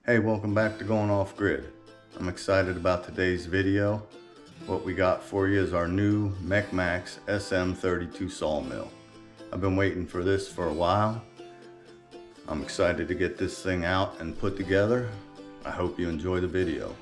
Hey, welcome back to Going Off Grid. I'm excited about today's video. What we got for you is our new MechMaxx SM-32 Sawmill. I've been waiting for this for a while. I'm excited to get this thing out and put together. I hope you enjoy the video.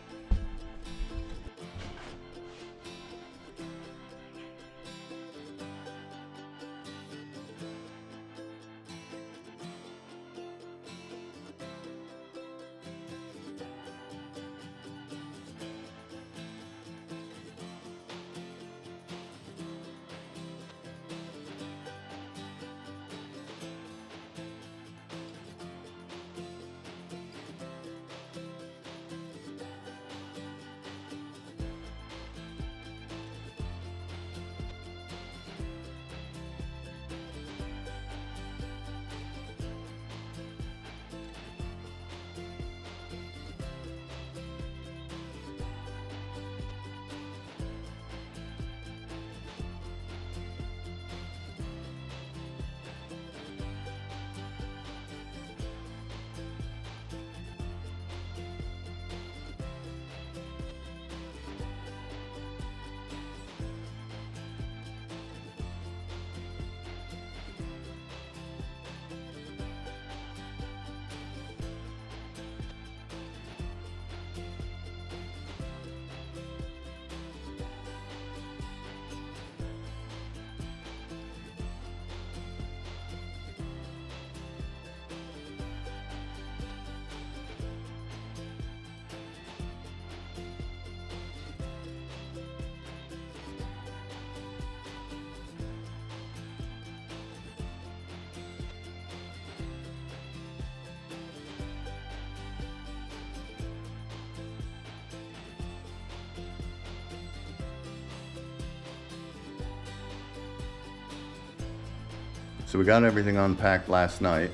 So we got everything unpacked last night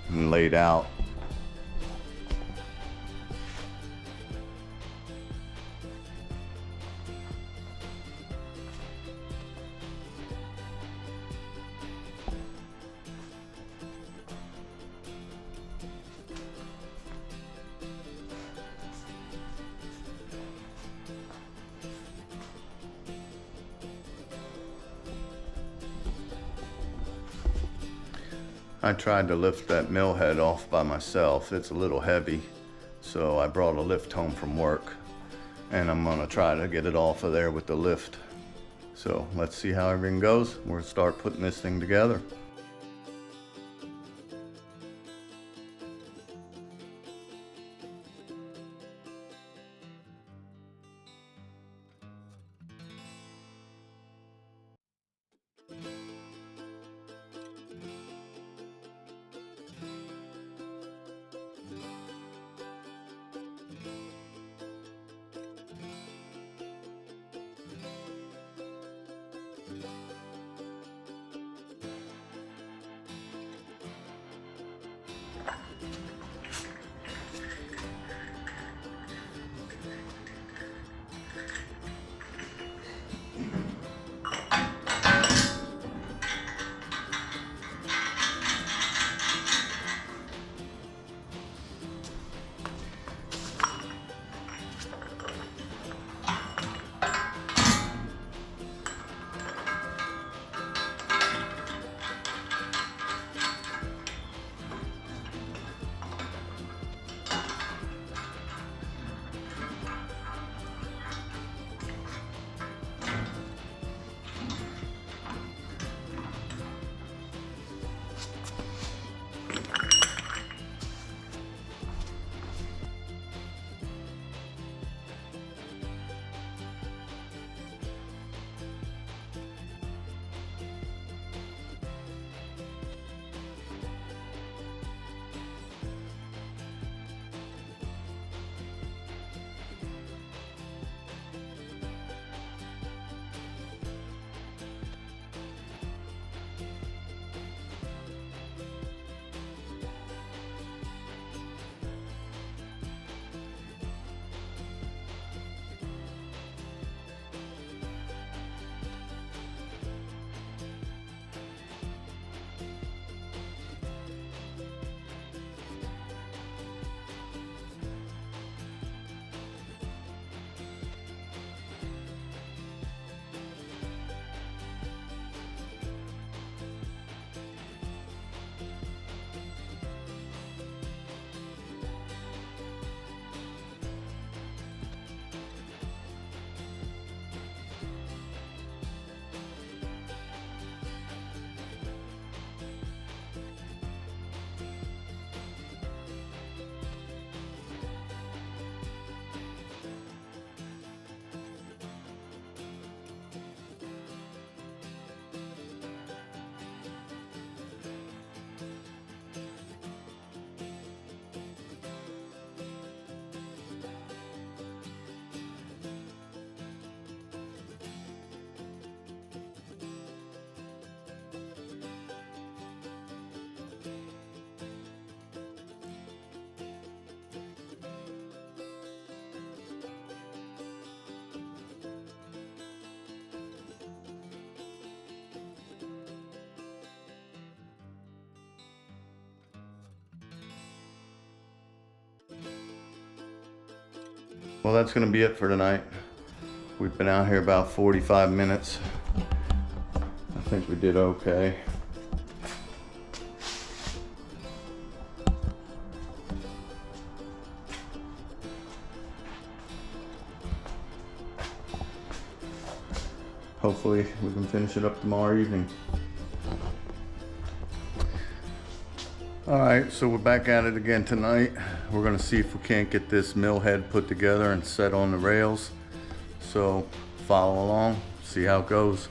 and laid out. I tried to lift that mill head off by myself. It's a little heavy, so I brought a lift home from work, and I'm gonna try to get it off of there with the lift. So let's see how everything goes. We'll start putting this thing together. Well, that's gonna be it for tonight. We've been out here about 45 minutes. I think we did okay. Hopefully we can finish it up tomorrow evening. All right, so we're back at it again tonight. We're gonna see if we can't get this mill head put together and set on the rails. So follow along, see how it goes.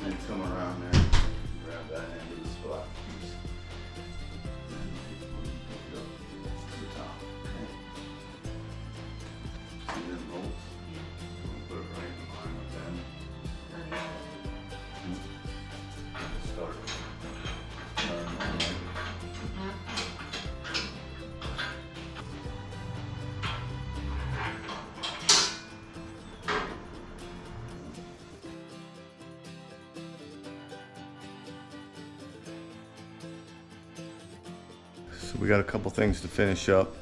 And come around there, grab that end of the spot piece, and pick it up to the top. Okay. See them bolts? Put it right in line with them. Start. Turn on it. So we got a couple things to finish up.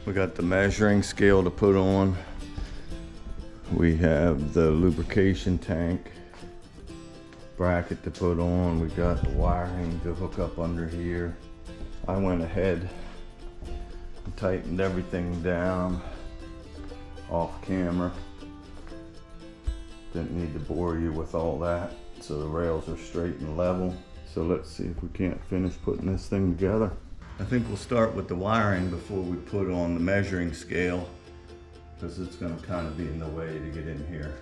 We got the measuring scale to put on. We have the lubrication tank bracket to put on. We got the wiring to hook up under here. I went ahead and tightened everything down off camera. Didn't need to bore you with all that. So the rails are straight and level. So let's see if we can't finish putting this thing together. I think we'll start with the wiring before we put on the measuring scale, because it's going to kind of be in the way to get in here.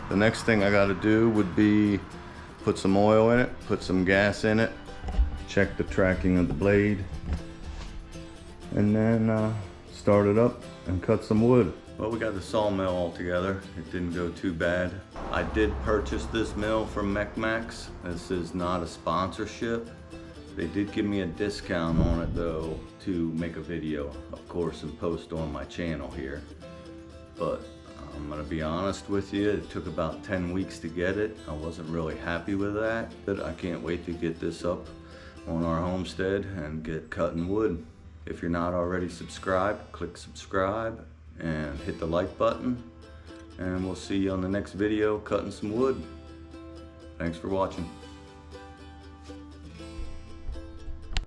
The next thing I gotta do would be put some oil in it, put some gas in it, check the tracking of the blade, and then start it up and cut some wood. Well, we got the sawmill all together. It didn't go too bad. I did purchase this mill from MechMaxx. This is not a sponsorship. They did give me a discount on it though to make a video, of course, and post on my channel here. But I'm gonna be honest with you, it took about 10 weeks to get it. I wasn't really happy with that, but I can't wait to get this up on our homestead and get cutting wood. If you're not already subscribed, click subscribe and hit the like button, and we'll see you on the next video cutting some wood. Thanks for watching.